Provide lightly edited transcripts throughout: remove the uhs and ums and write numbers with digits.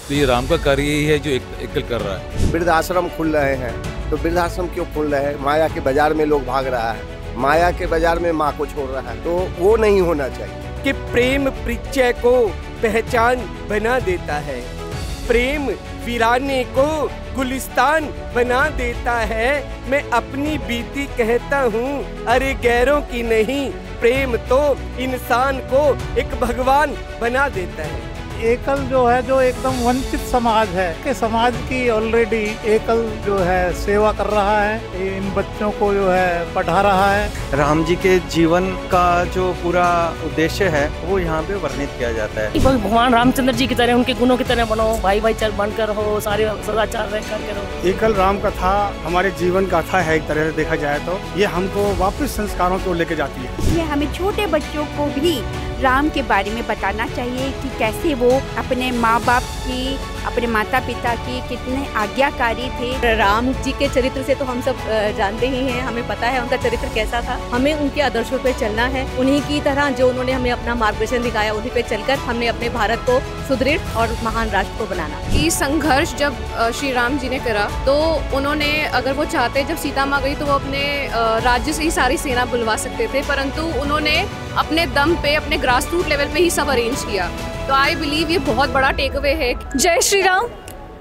तो ये राम का कार्य ही है जो एकल कर रहा है। वृद्धाश्रम खुल रहे हैं तो वृद्धाश्रम क्यों खुल रहे हैं? माया के बाजार में लोग भाग रहा है, माया के बाजार में माँ को छोड़ रहा है, तो वो नहीं होना चाहिए। कि प्रेम परिचय को पहचान बना देता है, प्रेम वीराने को गुलिस्तान बना देता है। मैं अपनी बीती कहता हूँ, अरे गैरों की नहीं, प्रेम तो इंसान को एक भगवान बना देता है। एकल जो है, जो एकदम वंचित समाज है कि समाज की ऑलरेडी एकल जो है सेवा कर रहा है, इन बच्चों को जो है पढ़ा रहा है। राम जी के जीवन का जो पूरा उद्देश्य है वो यहाँ पे वर्णित किया जाता है। भगवान रामचंद्र जी की तरह, उनके गुणों की तरह बनो, भाई भाई चल बनकर हो, सारे सदाचार रह करके रहो। एकल राम कथा हमारे जीवन गाथा है, एक तरह से देखा जाए तो ये हमको वापस संस्कारों को लेके जाती है। ये हमें छोटे बच्चों को भी राम के बारे में बताना चाहिए कि कैसे वो अपने माँ बाप की, अपने माता पिता की कितने आज्ञाकारी थे। राम जी के चरित्र से तो हम सब जानते ही हैं, हमें पता है उनका चरित्र कैसा था। हमें उनके आदर्शों पे चलना है, उन्हीं की तरह जो उन्होंने हमें अपना मार्गदर्शन दिखाया, उन्हीं पे चलकर हमने अपने भारत को सुदृढ़ और महान राष्ट्र को बनाना। ये संघर्ष जब श्री राम जी ने करा तो उन्होंने, अगर वो चाहते जब सीता माँ गई तो वो अपने राज्य से ही सारी सेना बुलवा सकते थे, परंतु उन्होंने अपने दम पे, अपने ग्रास रूट लेवल पे ही सब अरेंज किया। तो आई बिलीव ये बहुत बड़ा टेक अवे है। जय श्री राम।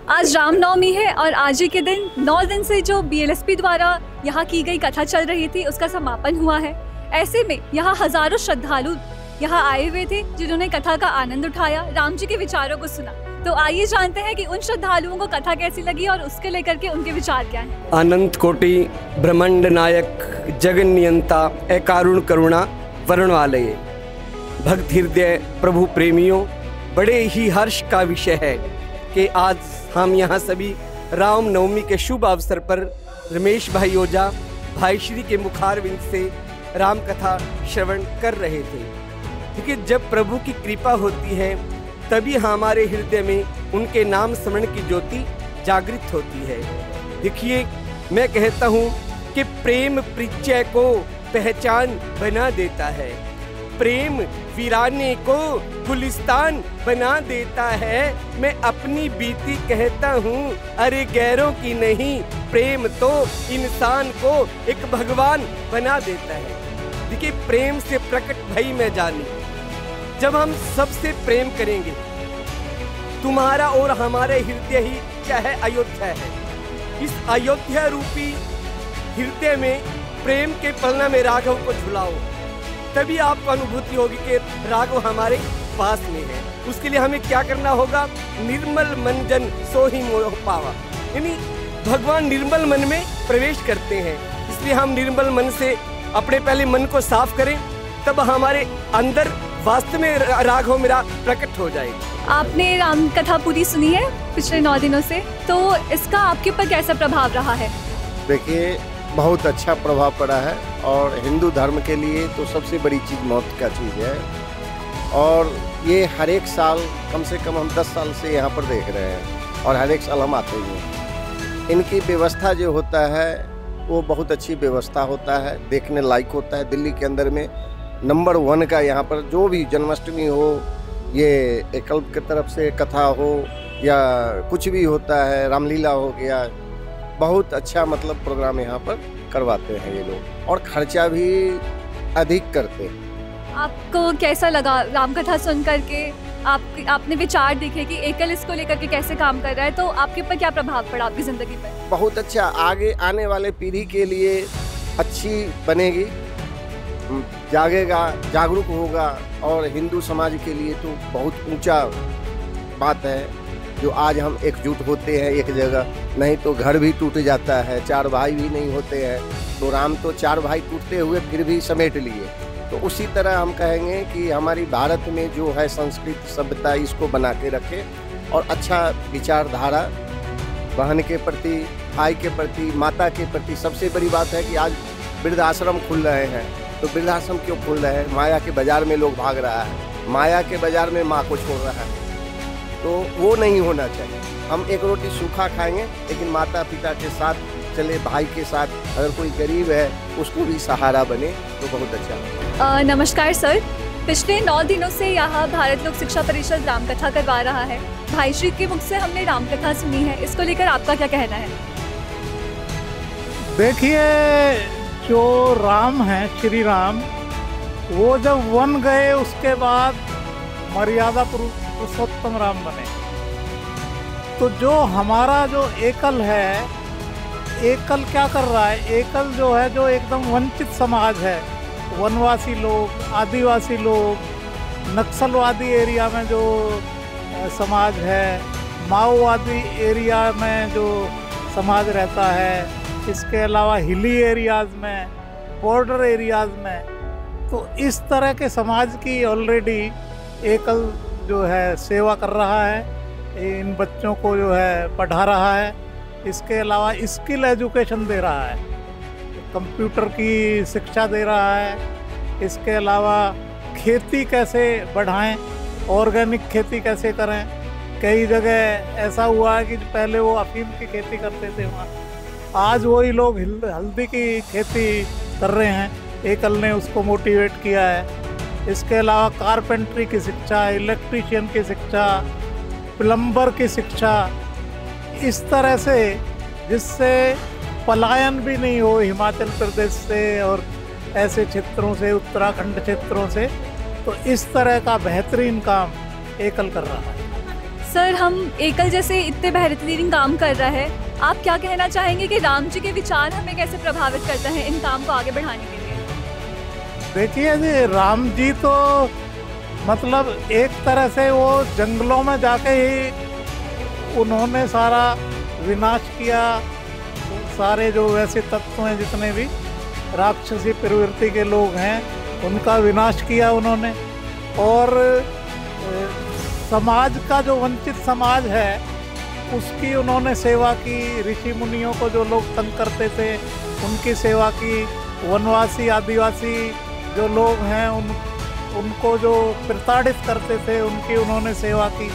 आज रामनवमी है और आज ही के दिन 9 दिन से जो BLSP द्वारा यहाँ की गई कथा चल रही थी उसका समापन हुआ है। ऐसे में यहाँ हजारों श्रद्धालु यहाँ आए हुए थे जिन्होंने कथा का आनंद उठाया, राम जी के विचारों को सुना। तो आइए जानते हैं कि उन श्रद्धालुओं को कथा कैसी लगी और उसके लेकर के उनके विचार क्या हैं। अनंत कोटि ब्रह्मांड नायक जगन नियंता अकारुण करुणा वरुणालय भक्त हृदय प्रभु प्रेमियों, बड़े ही हर्ष का विषय है कि आज हम यहाँ सभी राम नवमी के शुभ अवसर पर रमेश भाई ओझा भाई श्री के मुखारविंद से राम कथा श्रवण कर रहे थे। क्योंकि जब प्रभु की कृपा होती है तभी हमारे हृदय में उनके नाम स्मरण की ज्योति जागृत होती है। देखिए, मैं कहता हूँ कि प्रेम परिचय को पहचान बना देता है, प्रेम वीराने को गुलिस्तान बना देता है। मैं अपनी बीती कहता हूँ, अरे गैरों की नहीं, प्रेम तो इंसान को एक भगवान बना देता है। देखिए, प्रेम से प्रकट भई मैं जानी। जब हम सबसे प्रेम करेंगे, तुम्हारा और हमारे हृदय ही क्या है? अयोध्या है। इस अयोध्या रूपी हृदय में प्रेम के पलना में राघव को झुलाओ, तभी आपको अनुभूति होगी कि राघव हमारे पास में है। उसके लिए हमें क्या करना होगा? निर्मल मन जन सो ही मोह पावा, यानी भगवान निर्मल मन में प्रवेश करते हैं। इसलिए हम निर्मल मन से अपने पहले मन को साफ करें, तब हमारे अंदर वास्तव में राघव मेरा प्रकट हो जाएगा। आपने राम कथा पूरी सुनी है पिछले 9 दिनों से, तो इसका आपके ऊपर कैसा प्रभाव रहा है? देखिए, बहुत अच्छा प्रभाव पड़ा है और हिंदू धर्म के लिए तो सबसे बड़ी चीज़ मौत का चीज़ है। और ये हर एक साल, कम से कम हम 10 साल से यहाँ पर देख रहे हैं और हर एक साल हम आते ही हैं। इनकी व्यवस्था जो होता है वो बहुत अच्छी व्यवस्था होता है, देखने लायक होता है। दिल्ली के अंदर में नंबर 1 का यहाँ पर जो भी जन्माष्टमी हो, ये एकल की तरफ से कथा हो या कुछ भी होता है, रामलीला हो गया, बहुत अच्छा मतलब प्रोग्राम यहाँ पर करवाते हैं ये लोग और खर्चा भी अधिक करते हैं। आपको कैसा लगा राम कथा सुन करके? आपने विचार देखे कि एकल इसको लेकर के कैसे काम कर रहा है, तो आपके ऊपर क्या प्रभाव पड़ा आपकी ज़िंदगी पर? बहुत अच्छा, आगे आने वाले पीढ़ी के लिए अच्छी बनेगी, जागेगा, जागरूक होगा और हिंदू समाज के लिए तो बहुत ऊंचा बात है जो आज हम एकजुट होते हैं एक जगह। नहीं तो घर भी टूट जाता है, 4 भाई भी नहीं होते हैं, तो राम तो 4 भाई टूटते हुए फिर भी समेट लिए। तो उसी तरह हम कहेंगे कि हमारी भारत में जो है संस्कृति सभ्यता, इसको बना के रखे और अच्छा विचारधारा बहन के प्रति, भाई के प्रति, माता के प्रति। सबसे बड़ी बात है कि आज वृद्धाश्रम खुल रहे हैं, तो वृद्धाश्रम क्यों खुल रहे हैं? माया के बाजार में लोग भाग रहा है, माया के बाजार में माँ को छोड़ रहा है, तो वो नहीं होना चाहिए। हम एक रोटी सूखा खाएंगे लेकिन माता पिता के साथ चले, भाई के साथ, अगर कोई गरीब है उसको भी सहारा बने तो बहुत अच्छा। नमस्कार सर, पिछले 9 दिनों से यहाँ भारत लोक शिक्षा परिषद रामकथा करवा रहा है। भाई श्री के मुख से हमने रामकथा सुनी है, इसको लेकर आपका क्या कहना है? देखिए, जो राम हैं, श्री राम, वो जब वन गए उसके बाद मर्यादा पुरुषोत्तम राम बने। तो जो हमारा जो एकल है, एकल क्या कर रहा है? एकल जो है, जो एकदम वंचित समाज है, वनवासी लोग, आदिवासी लोग, नक्सलवादी एरिया में जो समाज है, माओवादी एरिया में जो समाज रहता है, इसके अलावा हिली एरियाज़ में, बॉर्डर एरियाज़ में, तो इस तरह के समाज की ऑलरेडी एकल जो है सेवा कर रहा है, इन बच्चों को जो है पढ़ा रहा है। इसके अलावा स्किल एजुकेशन दे रहा है, कंप्यूटर की शिक्षा दे रहा है। इसके अलावा खेती कैसे बढ़ाएं, ऑर्गेनिक खेती कैसे करें। कई जगह ऐसा हुआ है कि पहले वो अफीम की खेती करते थे वहाँ, आज वही लोग हल्दी की खेती कर रहे हैं। एकल ने उसको मोटिवेट किया है। इसके अलावा कारपेंट्री की शिक्षा, इलेक्ट्रीशियन की शिक्षा, प्लम्बर की शिक्षा, इस तरह से जिससे पलायन भी नहीं हो हिमाचल प्रदेश से और ऐसे क्षेत्रों से, उत्तराखंड क्षेत्रों से। तो इस तरह का बेहतरीन काम एकल कर रहा है। सर, हम एकल जैसे इतने बेहतरीन काम कर रहा है, आप क्या कहना चाहेंगे कि राम जी के विचार हमें कैसे प्रभावित करते हैं इन काम को आगे बढ़ाने के लिए? देखिए जी, राम जी तो मतलब एक तरह से वो जंगलों में जाके ही उन्होंने सारा विनाश किया। सारे जो वैसे तत्व हैं, जितने भी राक्षसी प्रवृत्ति के लोग हैं, उनका विनाश किया उन्होंने। और समाज का जो वंचित समाज है उसकी उन्होंने सेवा की। ऋषि मुनियों को जो लोग तंग करते थे उनकी सेवा की। वनवासी आदिवासी जो लोग हैं उनको जो प्रताड़ित करते थे उनकी उन्होंने सेवा की।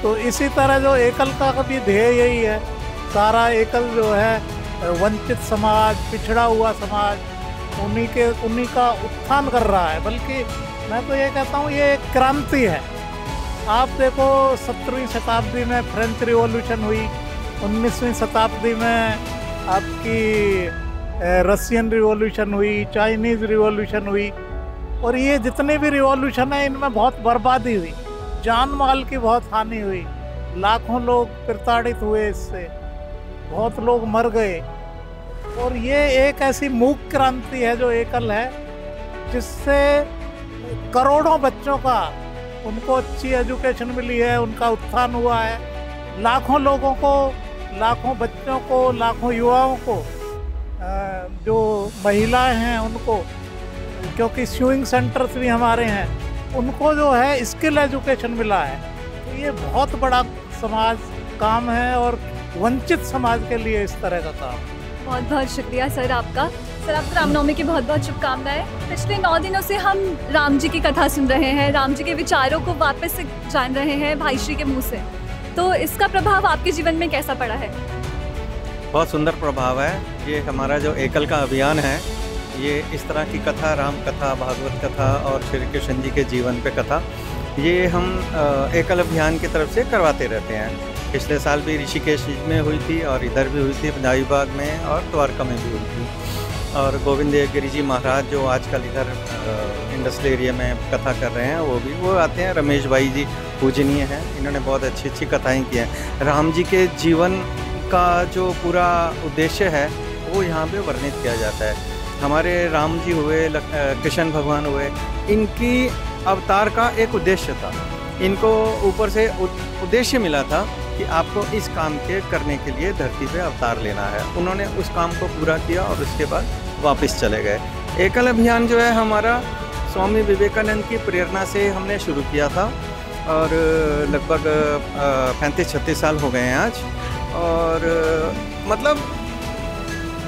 तो इसी तरह जो एकल का भी ध्येय यही है। सारा एकल जो है वंचित समाज, पिछड़ा हुआ समाज, उन्हीं का उत्थान कर रहा है। बल्कि मैं तो ये कहता हूँ ये एक क्रांति है। आप देखो 17वीं शताब्दी में फ्रेंच रिवॉल्यूशन हुई, 19वीं शताब्दी में आपकी रशियन रिवॉल्यूशन हुई, चाइनीज़ रिवॉल्यूशन हुई। और ये जितने भी रिवॉल्यूशन है इनमें बहुत बर्बादी हुई, जान माल की बहुत हानि हुई, लाखों लोग प्रताड़ित हुए, इससे बहुत लोग मर गए। और ये एक ऐसी मूक क्रांति है जो एकल है, जिससे करोड़ों बच्चों का, उनको अच्छी एजुकेशन मिली है, उनका उत्थान हुआ है। लाखों लोगों को, लाखों बच्चों को, लाखों युवाओं को, जो महिलाएं हैं उनको, क्योंकि स्विंग सेंटर्स भी हमारे हैं, उनको जो है स्किल एजुकेशन मिला है। तो ये बहुत बड़ा समाज काम है और वंचित समाज के लिए इस तरह का काम। बहुत बहुत शुक्रिया सर आपका। सर, आपको रामनवमी की बहुत बहुत शुभकामनाएं। पिछले 9 दिनों से हम राम जी की कथा सुन रहे हैं, राम जी के विचारों को वापस से जान रहे हैं भाई श्री के मुँह से। तो इसका प्रभाव आपके जीवन में कैसा पड़ा है? बहुत सुंदर प्रभाव है। ये हमारा जो एकल का अभियान है, ये इस तरह की कथा, राम कथा, भागवत कथा और श्री कृष्ण जी के जीवन पे कथा, ये हम एकल अभियान की तरफ से करवाते रहते हैं। पिछले साल भी ऋषिकेश में हुई थी और इधर भी हुई थी, पंजाबी बाग में और द्वारका में भी हुई थी। और गोविंद गिरी जी महाराज जो आजकल इधर इंडस्ट्रियल एरिया में कथा कर रहे हैं, वो आते हैं। रमेश भाई जी पूजनीय हैं, इन्होंने बहुत अच्छी अच्छी कथाएँ की हैं। राम जी के जीवन का जो पूरा उद्देश्य है वो यहाँ पे वर्णित किया जाता है। हमारे राम जी हुए, कृष्ण भगवान हुए, इनकी अवतार का एक उद्देश्य था। इनको ऊपर से उद्देश्य मिला था कि आपको इस काम के करने के लिए धरती पे अवतार लेना है। उन्होंने उस काम को पूरा किया और उसके बाद वापस चले गए। एकल अभियान जो है हमारा स्वामी विवेकानंद की प्रेरणा से हमने शुरू किया था और लगभग 35-36 साल हो गए हैं आज। और मतलब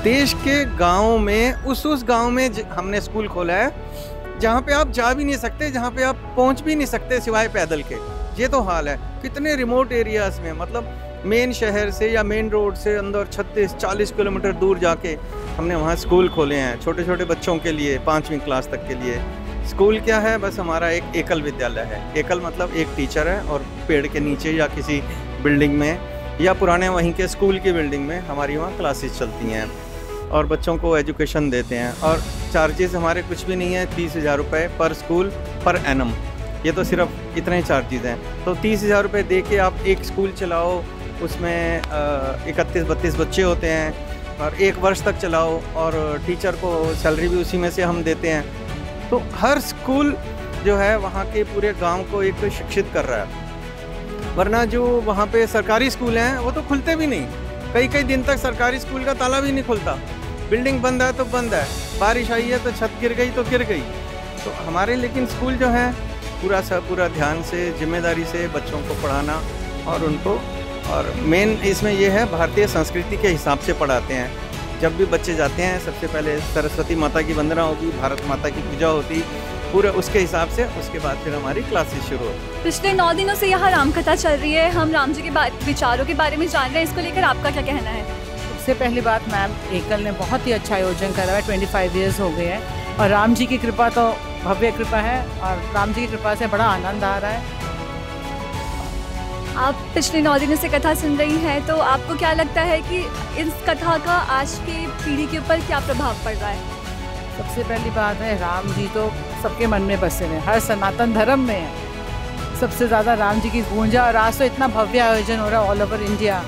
देश के गाँव में, उस गाँव में हमने स्कूल खोला है जहाँ पे आप जा भी नहीं सकते, जहाँ पे आप पहुँच भी नहीं सकते सिवाय पैदल के। ये तो हाल है। कितने रिमोट एरियाज़ में, मतलब मेन शहर से या मेन रोड से अंदर 36-40 किलोमीटर दूर जाके हमने वहाँ स्कूल खोले हैं छोटे छोटे बच्चों के लिए, 5वीं क्लास तक के लिए। स्कूल क्या है, बस हमारा एक एकल विद्यालय है। एकल मतलब एक टीचर है और पेड़ के नीचे या किसी बिल्डिंग में या पुराने वहीं के स्कूल की बिल्डिंग में हमारी वहाँ क्लासेस चलती हैं और बच्चों को एजुकेशन देते हैं। और चार्जेस हमारे कुछ भी नहीं है, 30,000 रुपये पर स्कूल पर एनम। ये तो सिर्फ इतने चार्जेस हैं। तो 30,000 रुपये दे के आप एक स्कूल चलाओ, उसमें 31-32 बच्चे होते हैं और 1 वर्ष तक चलाओ और टीचर को सैलरी भी उसी में से हम देते हैं। तो हर स्कूल जो है वहाँ के पूरे गांव को एक शिक्षित कर रहा है। वरना जो वहाँ पे सरकारी स्कूल हैं वो तो खुलते भी नहीं, कई दिन तक सरकारी स्कूल का ताला भी नहीं खुलता। बिल्डिंग बंद है तो बंद है, बारिश आई है तो छत गिर गई तो गिर गई। तो हमारे लेकिन स्कूल जो है पूरा ध्यान से, जिम्मेदारी से बच्चों को पढ़ाना और उनको, और मेन इसमें ये है भारतीय संस्कृति के हिसाब से पढ़ाते हैं। जब भी बच्चे जाते हैं सबसे पहले सरस्वती माता की वंदना होगी, भारत माता की पूजा होती, पूरे उसके हिसाब से, उसके बाद फिर हमारी क्लासेस शुरू होती। पिछले 9 दिनों से यहाँ रामकथा चल रही है, हम राम जी के विचारों के बारे में जान रहे हैं। इसको लेकर आपका क्या कहना है? सबसे पहली बात, मैम एकल ने बहुत ही अच्छा आयोजन करा है। 25 ईयर्स हो गए हैं और राम जी की कृपा तो भव्य कृपा है और राम जी की कृपा से बड़ा आनंद आ रहा है। आप पिछले 9 दिनों से कथा सुन रही हैं, तो आपको क्या लगता है कि इस कथा का आज की पीढ़ी के ऊपर क्या प्रभाव पड़ रहा है? सबसे पहली बात है, राम जी तो सबके मन में बसे हैं, हर सनातन धर्म में है। सबसे ज़्यादा राम जी की गूंजा और आज तो इतना भव्य आयोजन हो रहा है ऑल ओवर इंडिया।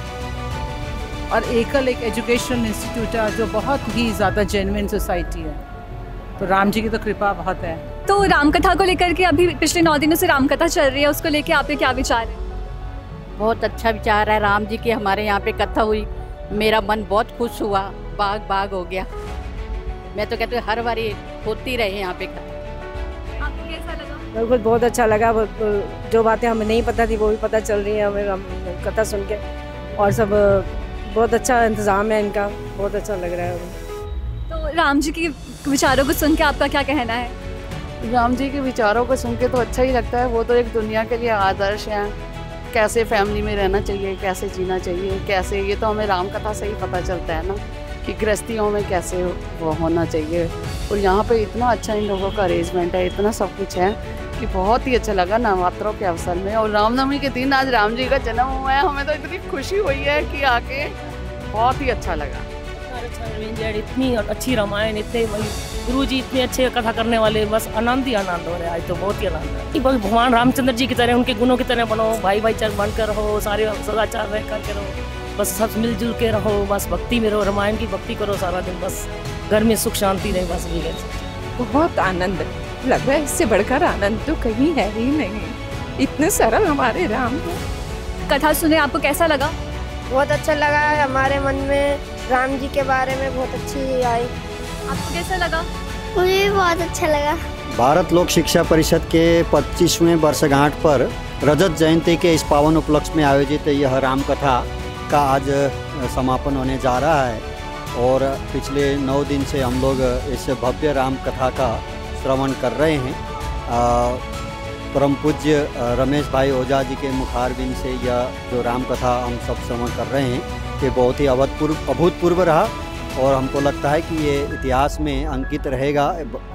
और एकल एक एजुकेशन इंस्टीट्यूट है जो बहुत ही ज़्यादा जेन्युइन सोसाइटी है, तो राम जी की तो कृपा बहुत है। तो रामकथा को लेकर के अभी पिछले 9 दिनों से रामकथा चल रही है, उसको लेकर आपके क्या विचार है? बहुत अच्छा विचार है। राम जी की हमारे यहाँ पे कथा हुई, मेरा मन बहुत खुश हुआ, बाग हो गया। मैं तो कहती हूँ हर बारी होती रहे यहाँ पे कथा। आपको कैसा लगा? बिल्कुल बहुत अच्छा लगा। जो बातें हमें नहीं पता थी वो भी पता चल रही है हमें कथा सुन के, और सब बहुत अच्छा इंतज़ाम है इनका, बहुत अच्छा लग रहा है। तो राम जी के विचारों को सुन के आपका क्या कहना है? राम जी के विचारों को सुन के तो अच्छा ही लगता है। वो तो एक दुनिया के लिए आदर्श हैं, कैसे फैमिली में रहना चाहिए, कैसे जीना चाहिए, कैसे, ये तो हमें राम कथा से ही पता चलता है ना कि गृहस्थियों में कैसे वो होना चाहिए। और यहाँ पे इतना अच्छा इन लोगों का अरेंजमेंट है, इतना सब कुछ है कि बहुत ही अच्छा लगा नवरात्रों के अवसर में। और रामनवमी के दिन आज राम जी का जन्म हुआ है, हमें तो इतनी खुशी हुई है कि आके बहुत ही अच्छा लगा। इतनी अच्छी रामायण, इतने गुरु जी इतने अच्छे कथा करने वाले, बस आनंद ही आनंद हो रहा है आज तो, बहुत ही आनंद है। बस भगवान रामचंद्र जी की तरह, उनके गुणों की तरह बनो, भाई चार बनकर रहो, सारे सदाचार रह करके रहो, बस सब मिलजुल के रहो, बस भक्ति में रहो, रामायण की भक्ति करो सारा दिन, बस घर में सुख शांति रहे, बस ये बहुत आनंद लग रहा है। इससे बढ़कर आनंद तो कहीं है ही नहीं। इतने सरल हमारे राम। कथा सुने आपको कैसा लगा? बहुत अच्छा लगा, हमारे मन में राम जी के बारे में बहुत अच्छी आई। आपको कैसा लगा? मुझे भी बहुत अच्छा लगा। भारत लोक शिक्षा परिषद के 25वें वर्षगांठ पर रजत जयंती के इस पावन उपलक्ष्य में आयोजित यह रामकथा का आज समापन होने जा रहा है। और पिछले 9 दिन से हम लोग इस भव्य राम कथा का श्रवण कर रहे हैं। परम पूज्य रमेश भाई ओझा जी के मुखारबिंद से यह जो राम कथा हम सब श्रवण कर रहे हैं, ये बहुत ही अभूतपूर्व रहा और हमको लगता है कि ये इतिहास में अंकित रहेगा,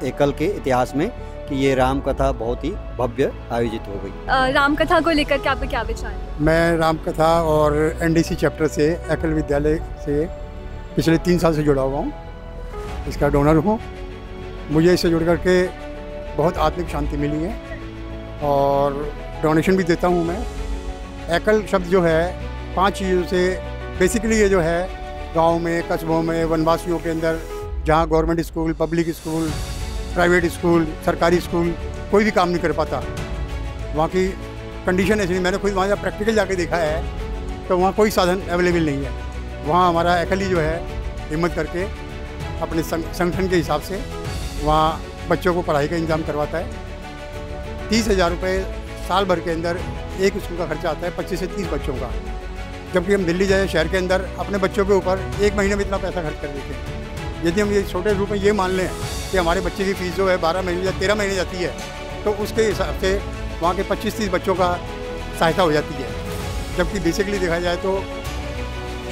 एकल के इतिहास में, कि ये राम कथा बहुत ही भव्य आयोजित हो गई। राम कथा को लेकर के आपके क्या विचार है? मैं राम कथा और एनडीसी चैप्टर से एकल विद्यालय से पिछले 3 साल से जुड़ा हुआ हूँ, इसका डोनर हूँ। मुझे इससे जुड़ करके बहुत आत्मिक शांति मिली है और डोनेशन भी देता हूँ मैं। एकल शब्द जो है 5 चीज़ों से बेसिकली ये जो है गांव में, कस्बों में, वनवासियों के अंदर जहाँ government school, public school, private school, सरकारी स्कूल कोई भी काम नहीं कर पाता, वहाँ की कंडीशन ऐसी। मैंने खुद वहाँ प्रैक्टिकल जाके देखा है तो वहाँ कोई साधन अवेलेबल नहीं है। वहाँ हमारा एकल ही जो है हिम्मत करके अपने संगठन के हिसाब से वहाँ बच्चों को पढ़ाई का इंतजाम करवाता है। 30,000 रुपये साल भर के अंदर एक स्कूल का खर्चा आता है 25 से 30 बच्चों का। जबकि हम दिल्ली जाए शहर के अंदर अपने बच्चों के ऊपर 1 महीने में इतना पैसा खर्च कर देते हैं। यदि हम ये छोटे रूप में ये मान लें कि हमारे बच्चे की फ़ीस जो है 12 महीने या 13 महीने जाती है, तो उसके हिसाब से वहाँ के 25-30 बच्चों का सहायता हो जाती है। जबकि बेसिकली देखा जाए तो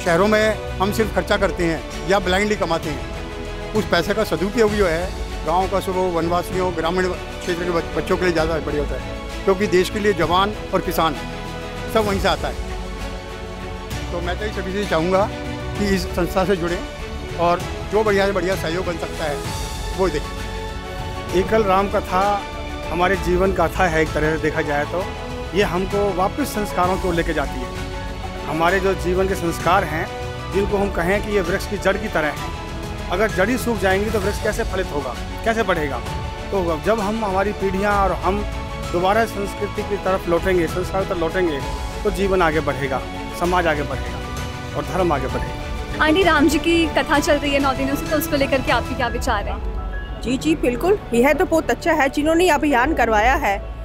शहरों में हम सिर्फ खर्चा करते हैं या ब्लाइंडली कमाते हैं। उस पैसे का सदुपयोग जो है गाँव का, सुबह वनवासियों, ग्रामीण क्षेत्र के बच्चों के लिए ज़्यादा बढ़िया होता है, क्योंकि देश के लिए जवान और किसान सब वहीं से आता है। तो मैं तो सभी से चाहूँगा कि इस संस्था से जुड़ें और जो बढ़िया से बढ़िया सहयोग बन सकता है वो देखें। एकल राम कथा हमारे जीवन गाथा है, एक तरह से देखा जाए तो ये हमको वापस संस्कारों को लेके जाती है। हमारे जो जीवन के संस्कार हैं, जिनको हम कहें कि ये वृक्ष की जड़ की तरह हैं, अगर जड़ ही सूख जाएंगी तो वृक्ष कैसे फलित होगा, कैसे बढ़ेगा। तो जब हम हमारी पीढ़ियाँ और हम दोबारा संस्कृति की तरफ लौटेंगे, संस्कार की तरफ लौटेंगे, तो जीवन आगे बढ़ेगा, समाज आगे बढ़ेगा और धर्म आगे बढ़ेगा। आंटी, राम जी की कथा चल रही है 9 दिनों से, तो उसको लेकर के आपके क्या विचार हैं? जी बिल्कुल, यह तो बहुत अच्छा है जिन्होंने ये अभियान करवाया है।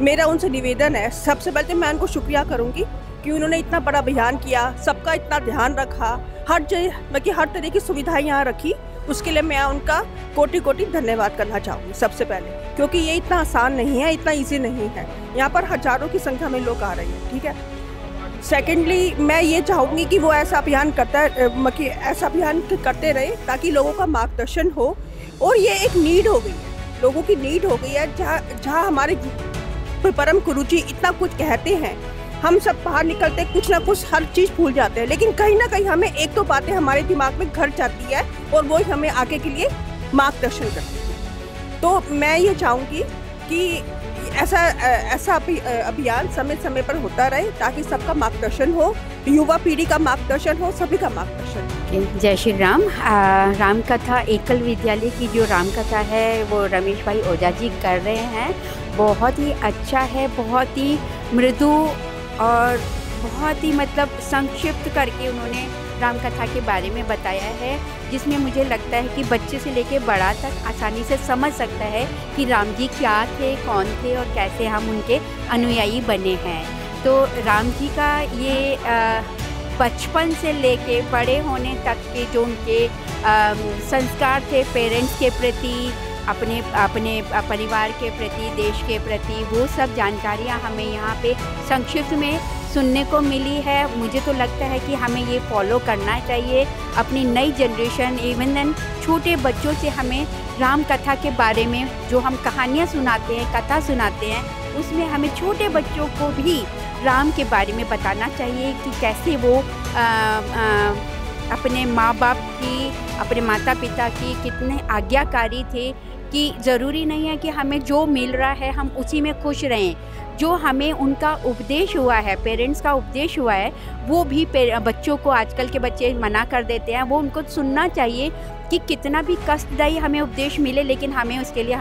मेरा उनसे निवेदन है, सबसे पहले मैं उनको शुक्रिया करूंगी कि उन्होंने इतना बड़ा अभियान किया, सबका इतना ध्यान रखा, हर तरह की सुविधाएं यहाँ रखी। उसके लिए मैं उनका कोटि कोटि धन्यवाद करना चाहूँगी सबसे पहले, क्योंकि ये इतना आसान नहीं है, इतना ईजी नहीं है। यहाँ पर हजारों की संख्या में लोग आ रहे हैं, ठीक है। सेकेंडली मैं ये चाहूँगी कि वो ऐसा अभियान करते रहे ताकि लोगों का मार्गदर्शन हो। और ये एक नीड हो गई है, लोगों की नीड हो गई है, जहाँ हमारे परम गुरु जी इतना कुछ कहते हैं, हम सब बाहर निकलते कुछ ना कुछ हर चीज़ भूल जाते हैं, लेकिन कहीं ना कहीं हमें एक दो बातें हमारे दिमाग में घर जाती है और वो हमें आगे के लिए मार्गदर्शन करती है। तो मैं ये चाहूँगी कि ऐसा अभियान समय समय पर होता रहे ताकि सबका मार्गदर्शन हो, युवा पीढ़ी का मार्गदर्शन हो, सभी का मार्गदर्शन। जय श्री राम। राम कथा एकल विद्यालय की जो राम कथा है वो रमेश भाई ओझा जी कर रहे हैं। बहुत ही अच्छा है, बहुत ही मृदु और बहुत ही मतलब संक्षिप्त करके उन्होंने राम कथा के बारे में बताया है, जिसमें मुझे लगता है कि बच्चे से लेकर बड़ा तक आसानी से समझ सकता है कि राम जी क्या थे, कौन थे और कैसे हम उनके अनुयायी बने हैं। तो राम जी का ये बचपन से लेके बड़े होने तक के जो उनके संस्कार थे पेरेंट्स के प्रति, अपने परिवार के प्रति, देश के प्रति, वो सब जानकारियाँ हमें यहाँ पे संक्षिप्त में सुनने को मिली है। मुझे तो लगता है कि हमें ये फॉलो करना चाहिए। अपनी नई जनरेशन, इवन देन छोटे बच्चों से हमें राम कथा के बारे में जो हम कहानियाँ सुनाते हैं, कथा सुनाते हैं, उसमें हमें छोटे बच्चों को भी राम के बारे में बताना चाहिए कि कैसे वो अपने माँ बाप की, अपने माता पिता की कितने आज्ञाकारी थे, कि ज़रूरी नहीं है कि हमें जो मिल रहा है हम उसी में खुश रहें। जो हमें उनका उपदेश हुआ है, पेरेंट्स का उपदेश हुआ है, वो भी बच्चों को, आजकल के बच्चे मना कर देते हैं, वो उनको सुनना चाहिए कि कितना भी कष्टदायी हमें उपदेश मिले, लेकिन हमें उसके लिए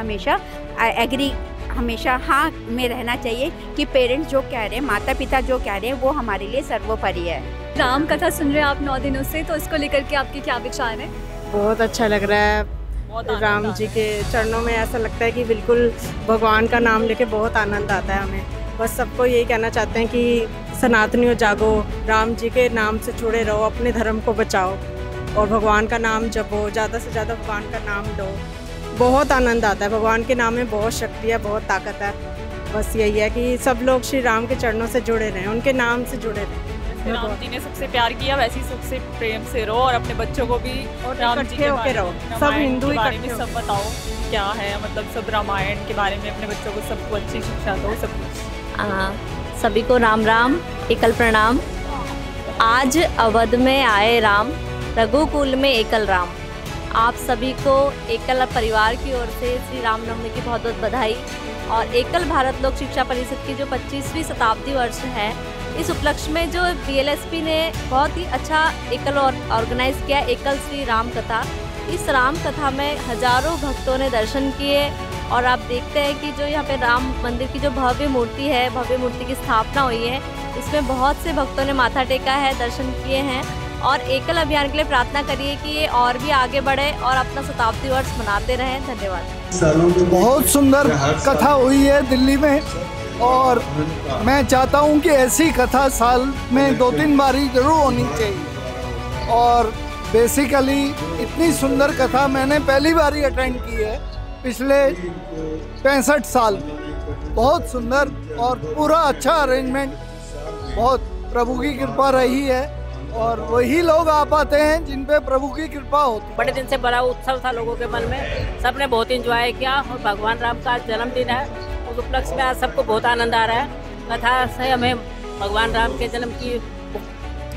हमेशा हाँ में रहना चाहिए कि पेरेंट्स जो कह रहे हैं, माता पिता जो कह रहे हैं, वो हमारे लिए सर्वोपरि है। राम कथा सुन रहे हैं आप 9 दिनों से, तो इसको लेकर के आपके क्या विचार हैं? बहुत अच्छा लग रहा है। राम जी के चरणों में ऐसा लगता है कि बिल्कुल भगवान का नाम लेके बहुत आनंद आता है हमें। बस सबको यही कहना चाहते हैं कि सनातनियों जागो, राम जी के नाम से जुड़े रहो, अपने धर्म को बचाओ और भगवान का नाम जपो, ज़्यादा से ज़्यादा भगवान का नाम लो। बहुत आनंद आता है, भगवान के नाम में बहुत शक्ति है, बहुत ताकत है। बस यही है कि सब लोग श्री राम के चरणों से जुड़े रहें, उनके नाम से जुड़े रहें। राम जी ने सबसे प्यार किया, वैसे ही सबसे प्रेम से रहो और अपने बच्चों को भी राम जी के बारे में, सब हिंदू के बारे में सब बताओ क्या है, मतलब सब रामायण के बारे में अपने बच्चों को सबको अच्छी शिक्षा दो, सब कुछ। सभी को राम राम, एकल प्रणाम। आज अवध में आए राम, रघुकुल में एकल राम। आप सभी को एकल परिवार की ओर से श्री रामनवमी की बहुत बहुत बधाई। और एकल भारत लोक शिक्षा परिषद की जो 25वीं शताब्दी वर्ष है, इस उपलक्ष्य में जो BLSP ने बहुत ही अच्छा एकल ऑर्गेनाइज किया, एकल श्री राम कथा। इस राम कथा में हजारों भक्तों ने दर्शन किए और आप देखते हैं कि जो यहाँ पे राम मंदिर की जो भव्य मूर्ति है, भव्य मूर्ति की स्थापना हुई है, इसमें बहुत से भक्तों ने माथा टेका है, दर्शन किए हैं। और एकल अभियान के लिए प्रार्थना करिए कि ये और भी आगे बढ़े और अपना शताब्दी वर्ष मनाते रहें। धन्यवाद। बहुत सुंदर कथा हुई है दिल्ली में और मैं चाहता हूँ कि ऐसी कथा साल में 2-3 बारी जरूर होनी चाहिए। और बेसिकली इतनी सुंदर कथा मैंने पहली बार ही अटेंड की है पिछले 65 साल। बहुत सुंदर और पूरा अच्छा अरेंजमेंट, बहुत प्रभु की कृपा रही है और वही लोग आ पाते हैं जिन पे प्रभु की कृपा होती है। बड़े दिन से बड़ा उत्सव था लोगों के मन में, सबने बहुत एंजॉय किया और भगवान राम का जन्मदिन है, उस उपलक्ष्य में आज सबको बहुत आनंद आ रहा है। कथा से हमें भगवान राम के जन्म की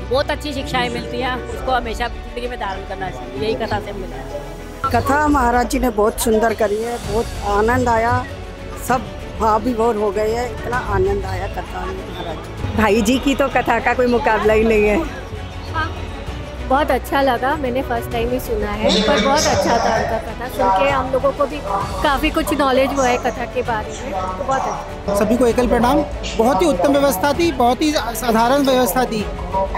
बहुत अच्छी शिक्षाएं मिलती हैं, उसको हमेशा जिंदगी में धारण करना चाहिए, यही कथा से मिला है। कथा महाराज जी ने बहुत सुंदर करी है, बहुत आनंद आया, सब भाव विभोर हो गए हैं, इतना आनंद आया कथा में महाराज जी। भाई जी की तो कथा का कोई मुकाबला ही नहीं है। बहुत अच्छा लगा, मैंने फर्स्ट टाइम ही सुना है, पर बहुत अच्छा था उनका कथा सुन के, हम लोगों को भी काफ़ी कुछ नॉलेज हुआ है कथा के बारे में, तो बहुत अच्छा। सभी को एकल प्रणाम। बहुत ही उत्तम व्यवस्था थी, बहुत ही साधारण व्यवस्था थी,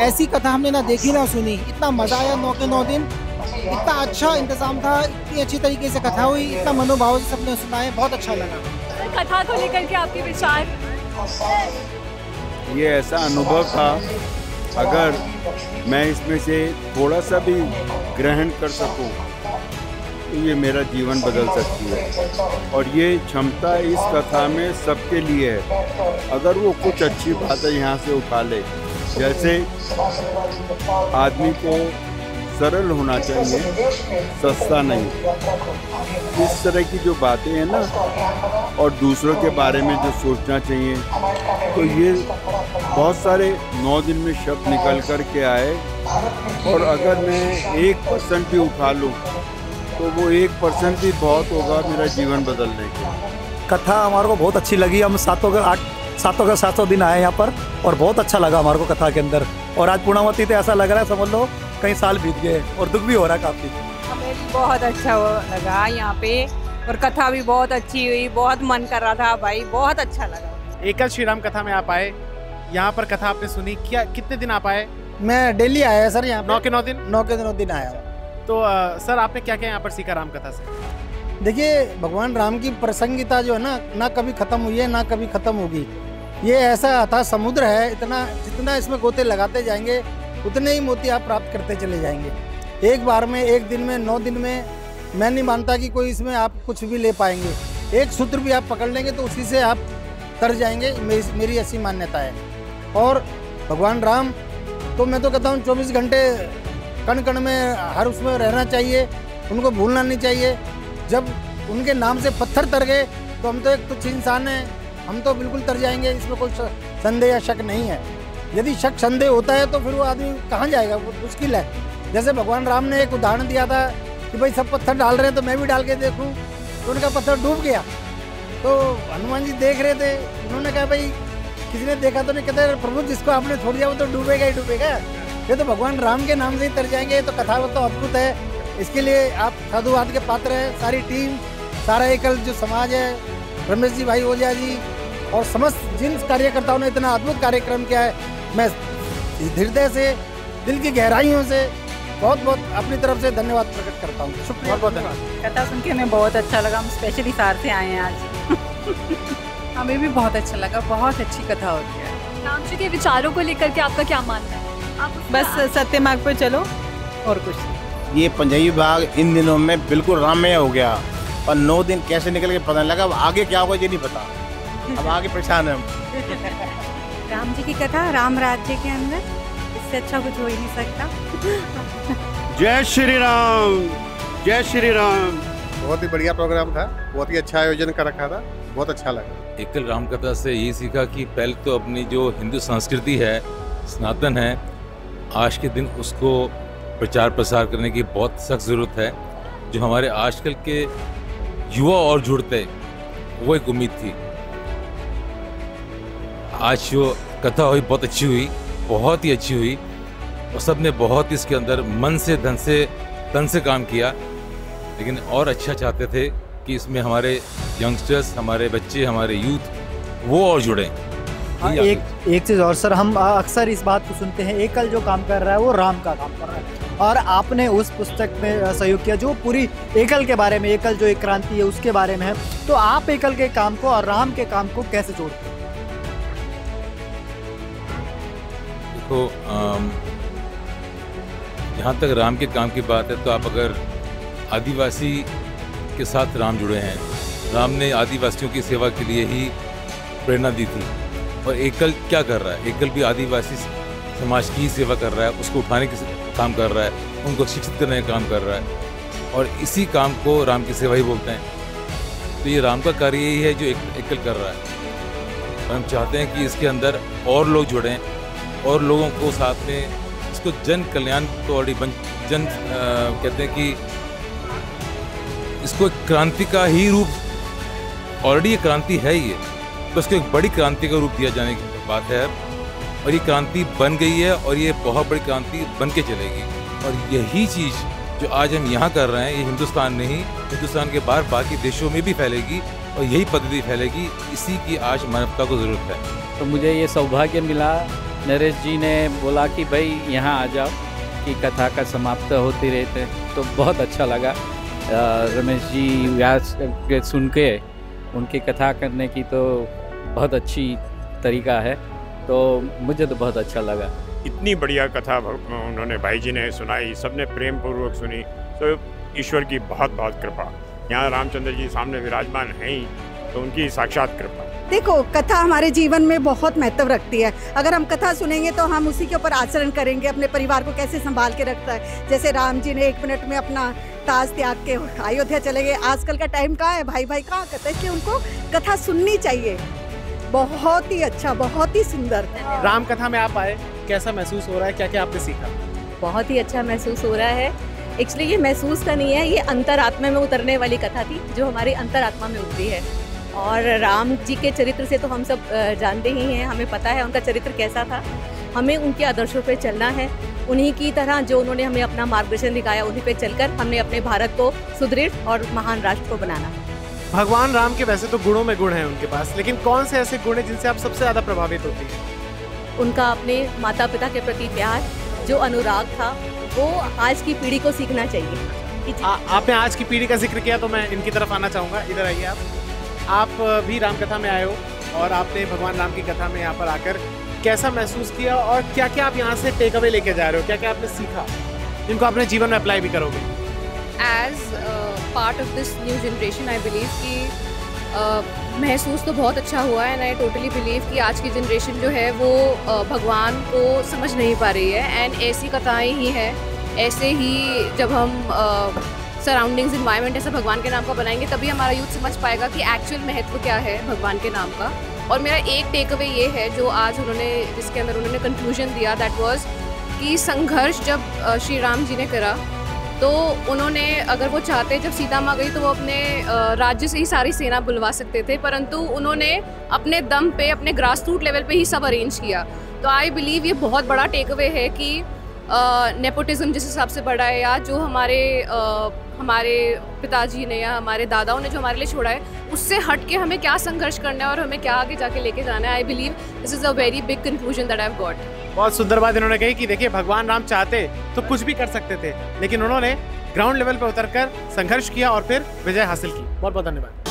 ऐसी कथा हमने ना देखी ना सुनी। इतना मजा आया, 9 के 9 दिन इतना अच्छा इंतजाम था, इतनी अच्छी तरीके से कथा हुई, इतना मनोभाव से सबने सुनाए, बहुत अच्छा लगा। कथा को लेकर के आपके विचार? ये ऐसा अनुभव था, अगर मैं इसमें से थोड़ा सा भी ग्रहण कर सकूं तो ये मेरा जीवन बदल सकती है। और ये क्षमता इस कथा में सबके लिए है, अगर वो कुछ अच्छी बातें यहाँ से उठा ले। जैसे आदमी को सरल होना चाहिए, सस्ता नहीं, इस तरह की जो बातें हैं ना, और दूसरों के बारे में जो सोचना चाहिए, तो ये बहुत सारे 9 दिन में शब्द निकल कर के आए। और अगर मैं 1% भी उठा लूँ तो वो 1% भी बहुत होगा मेरा जीवन बदलने के। कथा हमारे को बहुत अच्छी लगी। हम सातों के 700 दिन आए यहाँ पर, और बहुत अच्छा लगा हमारे को कथा के अंदर। और आज पूर्णावती तो ऐसा लग रहा है समझ लो कई साल बीत गए, और दुख भी हो रहा है काफ़ी। हमें भी बहुत अच्छा लगा यहाँ पे, और कथा भी बहुत अच्छी हुई, बहुत मन कर रहा था भाई, बहुत अच्छा लगा। एकल श्री राम कथा में आप आए, यहाँ पर कथा आपने सुनी, क्या कितने दिन आप आए? मैं डेली आया सर यहाँ 9 के 9 दिन। 9 के 9 दिन आया। तो सर आपने क्या क्या यहाँ पर सीखा राम कथा से? देखिए, भगवान राम की प्रसंगिता जो है ना कभी खत्म हुई है ना कभी खत्म होगी। ये ऐसा अथाह समुद्र है, इतना जितना इसमें गोते लगाते जाएंगे उतने ही मोती आप प्राप्त करते चले जाएंगे। एक बार में, एक दिन में, 9 दिन में मैं नहीं मानता कि कोई इसमें आप कुछ भी ले पाएंगे। एक सूत्र भी आप पकड़ लेंगे तो उसी से आप तर जाएंगे, मेरी ऐसी मान्यता है। और भगवान राम तो मैं तो कहता हूँ 24 घंटे कण कण में हर उसमें रहना चाहिए, उनको भूलना नहीं चाहिए। जब उनके नाम से पत्थर तर गए तो हम तो एक तुच्छ इंसान हैं, हम तो बिल्कुल तर जाएंगे, इसमें कोई संदेह या शक नहीं है। यदि शक संदेह होता है तो फिर वो आदमी कहाँ जाएगा, वो मुश्किल है। जैसे भगवान राम ने एक उदाहरण दिया था कि भाई सब पत्थर डाल रहे हैं तो मैं भी डाल के देखूं, तो उनका पत्थर डूब गया। तो हनुमान जी देख रहे थे, उन्होंने कहा भाई किसी ने देखा तो नहीं, कहते प्रभु जिसको आपने छोड़ दिया वो तो डूबेगा ही डूबेगा। ये तो भगवान राम के नाम से ही तर जाएंगे। तो कथा वो तो अद्भुत है, इसके लिए आप साधुवाद के पात्र हैं। सारी टीम, सारा एकल जो समाज है, रमेश जी भाई ओझा जी और समस्त जिन कार्यकर्ताओं ने इतना अद्भुत कार्यक्रम किया है, मैं हृदय से, दिल की गहराइयों से बहुत बहुत अपनी तरफ से धन्यवाद प्रकट करता हूँ। शुक्रिया, बहुत धन्यवाद। कथा सुन के हमें बहुत अच्छा लगा, हम स्पेशली सार से आए हैं आज। हमें भी बहुत अच्छा लगा, बहुत अच्छी कथा होती है। राम जी के विचारों को लेकर के आपका क्या मानना है? आप बस सत्य मार्ग पर चलो और कुछ नहीं। ये पंजाबी बाग इन दिनों में बिल्कुल राममय हो गया, पर 9 दिन कैसे निकल के पता नहीं लगा। अब आगे क्या होगा ये नहीं पता, अब आगे परेशान है हम। राम जी की कथा राम राज्य के अंदर, इससे अच्छा कुछ हो ही नहीं सकता। जय श्री राम, जय श्री राम। बहुत ही बढ़िया प्रोग्राम था, बहुत ही अच्छा आयोजन कर रखा था, बहुत अच्छा लगा। एकल राम कथा से ये सीखा कि पहले तो अपनी जो हिंदू संस्कृति है, सनातन है, आज के दिन उसको प्रचार प्रसार करने की बहुत सख्त ज़रूरत है। जो हमारे आजकल के युवा और जुड़ते, वो एक उम्मीद थी। आज जो कथा हुई बहुत अच्छी हुई, बहुत ही अच्छी हुई, और सब ने बहुत इसके अंदर मन से, धन से, तन से काम किया। लेकिन और अच्छा चाहते थे कि इसमें हमारे यंगस्टर्स, हमारे बच्चे, हमारे यूथ वो और जुड़े। हाँ, एक चीज़ और सर, हम अक्सर इस बात को सुनते हैं, एकल जो काम कर रहा है वो राम का काम कर रहा है, और आपने उस पुस्तक में सहयोग किया जो पूरी एकल के बारे में, एकल जो एक क्रांति है उसके बारे में है। तो आप एकल के काम को और राम के काम को कैसे जोड़ते हैं? देखो, जहाँ तक राम के काम की बात है, तो आप अगर आदिवासी के साथ राम जुड़े हैं, राम ने आदिवासियों की सेवा के लिए ही प्रेरणा दी थी। और एकल क्या कर रहा है? एकल भी आदिवासी समाज की सेवा कर रहा है, उसको उठाने का काम कर रहा है, उनको शिक्षित करने का काम कर रहा है, और इसी काम को राम की सेवा ही बोलते हैं। तो ये राम का कार्य यही है जो एकल कर रहा है। हम चाहते हैं कि इसके अंदर और लोग जुड़ें और लोगों को साथ में इसको जन कल्याण तो ऑलरेडी कहते हैं कि इसको क्रांति का ही रूप, ऑलरेडी ये क्रांति है ही है, तो इसको एक बड़ी क्रांति का रूप दिया जाने की बात है। और ये क्रांति बन गई है और ये बहुत बड़ी क्रांति बन के चलेगी। और यही चीज़ जो आज हम यहाँ कर रहे हैं, ये हिंदुस्तान में ही, हिंदुस्तान के बाहर बाकी देशों में भी फैलेगी और यही पद्धति फैलेगी। इसी की आज मानवता को ज़रूरत है। तो मुझे ये सौभाग्य मिला, नरेश जी ने बोला कि भाई यहाँ आ जाओ कि कथा का समाप्त होती रहते, तो बहुत अच्छा लगा। रमेश जी व्यास के सुन के उनकी कथा करने की तो बहुत अच्छी तरीका है, तो मुझे तो बहुत अच्छा लगा। इतनी बढ़िया कथा उन्होंने भाई जी ने सुनाई, सबने प्रेम पूर्वक सुनी, तो ईश्वर की बहुत बहुत कृपा। यहाँ रामचंद्र जी सामने विराजमान हैं ही, तो उनकी साक्षात कृपा। देखो, कथा हमारे जीवन में बहुत महत्व रखती है। अगर हम कथा सुनेंगे तो हम उसी के ऊपर आचरण करेंगे, अपने परिवार को कैसे संभाल के रखता है। जैसे राम जी ने 1 मिनट में अपना ताज त्याग के अयोध्या चले गए। आजकल का टाइम कहाँ है, भाई भाई कहाँ करते हैं, इसलिए उनको कथा सुननी चाहिए। बहुत ही अच्छा, बहुत ही सुंदर। राम कथा में आप आए, कैसा महसूस हो रहा है, क्या क्या आपने सीखा? बहुत ही अच्छा महसूस हो रहा है। एक्चुअली ये महसूस का नहीं है, ये अंतरात्मा में उतरने वाली कथा थी जो हमारी अंतरात्मा में उतरी है। और राम जी के चरित्र से तो हम सब जानते ही हैं, हमें पता है उनका चरित्र कैसा था। हमें उनके आदर्शों पे चलना है, उन्हीं की तरह जो उन्होंने हमें अपना मार्गदर्शन दिखाया, उन्हीं पे चलकर हमने अपने भारत को सुदृढ़ और महान राष्ट्र को बनाना। भगवान राम के वैसे तो गुणों में गुण हैं उनके पास, लेकिन कौन से ऐसे गुण हैं जिनसे आप सबसे ज़्यादा प्रभावित होती हैं? उनका अपने माता पिता के प्रति प्यार, जो अनुराग था, वो आज की पीढ़ी को सीखना चाहिए। आपने आज की पीढ़ी का जिक्र किया तो मैं इनकी तरफ आना चाहूँगा। इधर आइए आप भी राम कथा में आए हो और आपने भगवान राम की कथा में यहाँ पर आकर कैसा महसूस किया और क्या क्या आप यहाँ से टेक अवे लेके जा रहे हो, क्या क्या आपने सीखा जिनको अपने जीवन में अप्लाई भी करोगे? As part of this new generation I believe कि महसूस तो बहुत अच्छा हुआ है, एंड आई टोटली बिलीव कि आज की जनरेशन जो है वो भगवान को समझ नहीं पा रही है। एंड ऐसी कथाएं ही हैं, ऐसे ही जब हम सराउंडिंग्स इन्वायरमेंट ऐसा भगवान के नाम का बनाएंगे, तभी हमारा यूथ समझ पाएगा कि एक्चुअल महत्व क्या है भगवान के नाम का। और मेरा एक टेक अवे ये है जो आज उन्होंने, जिसके अंदर उन्होंने कंक्लूजन दिया, दैट वाज कि संघर्ष जब श्री राम जी ने करा, तो उन्होंने, अगर वो चाहते, जब सीता माँ गई तो वो अपने राज्य से ही सारी सेना बुलवा सकते थे, परंतु उन्होंने अपने दम पे, अपने ग्रास रूट लेवल पे ही सब अरेंज किया। तो आई बिलीव ये बहुत बड़ा टेक अवे है कि नेपोटिज्म जिस हिसाब से बढ़ा है, या जो हमारे पिताजी ने या हमारे दादाओं ने जो हमारे लिए छोड़ा है, उससे हट के हमें क्या संघर्ष करना है और हमें क्या आगे जाके लेके जाना है। I believe this is a very big conclusion that I have got. बहुत सुंदर बात इन्होंने कही कि देखिए, भगवान राम चाहते तो कुछ भी कर सकते थे, लेकिन उन्होंने ग्राउंड लेवल पर उतरकर संघर्ष किया और फिर विजय हासिल की। बहुत बहुत धन्यवाद।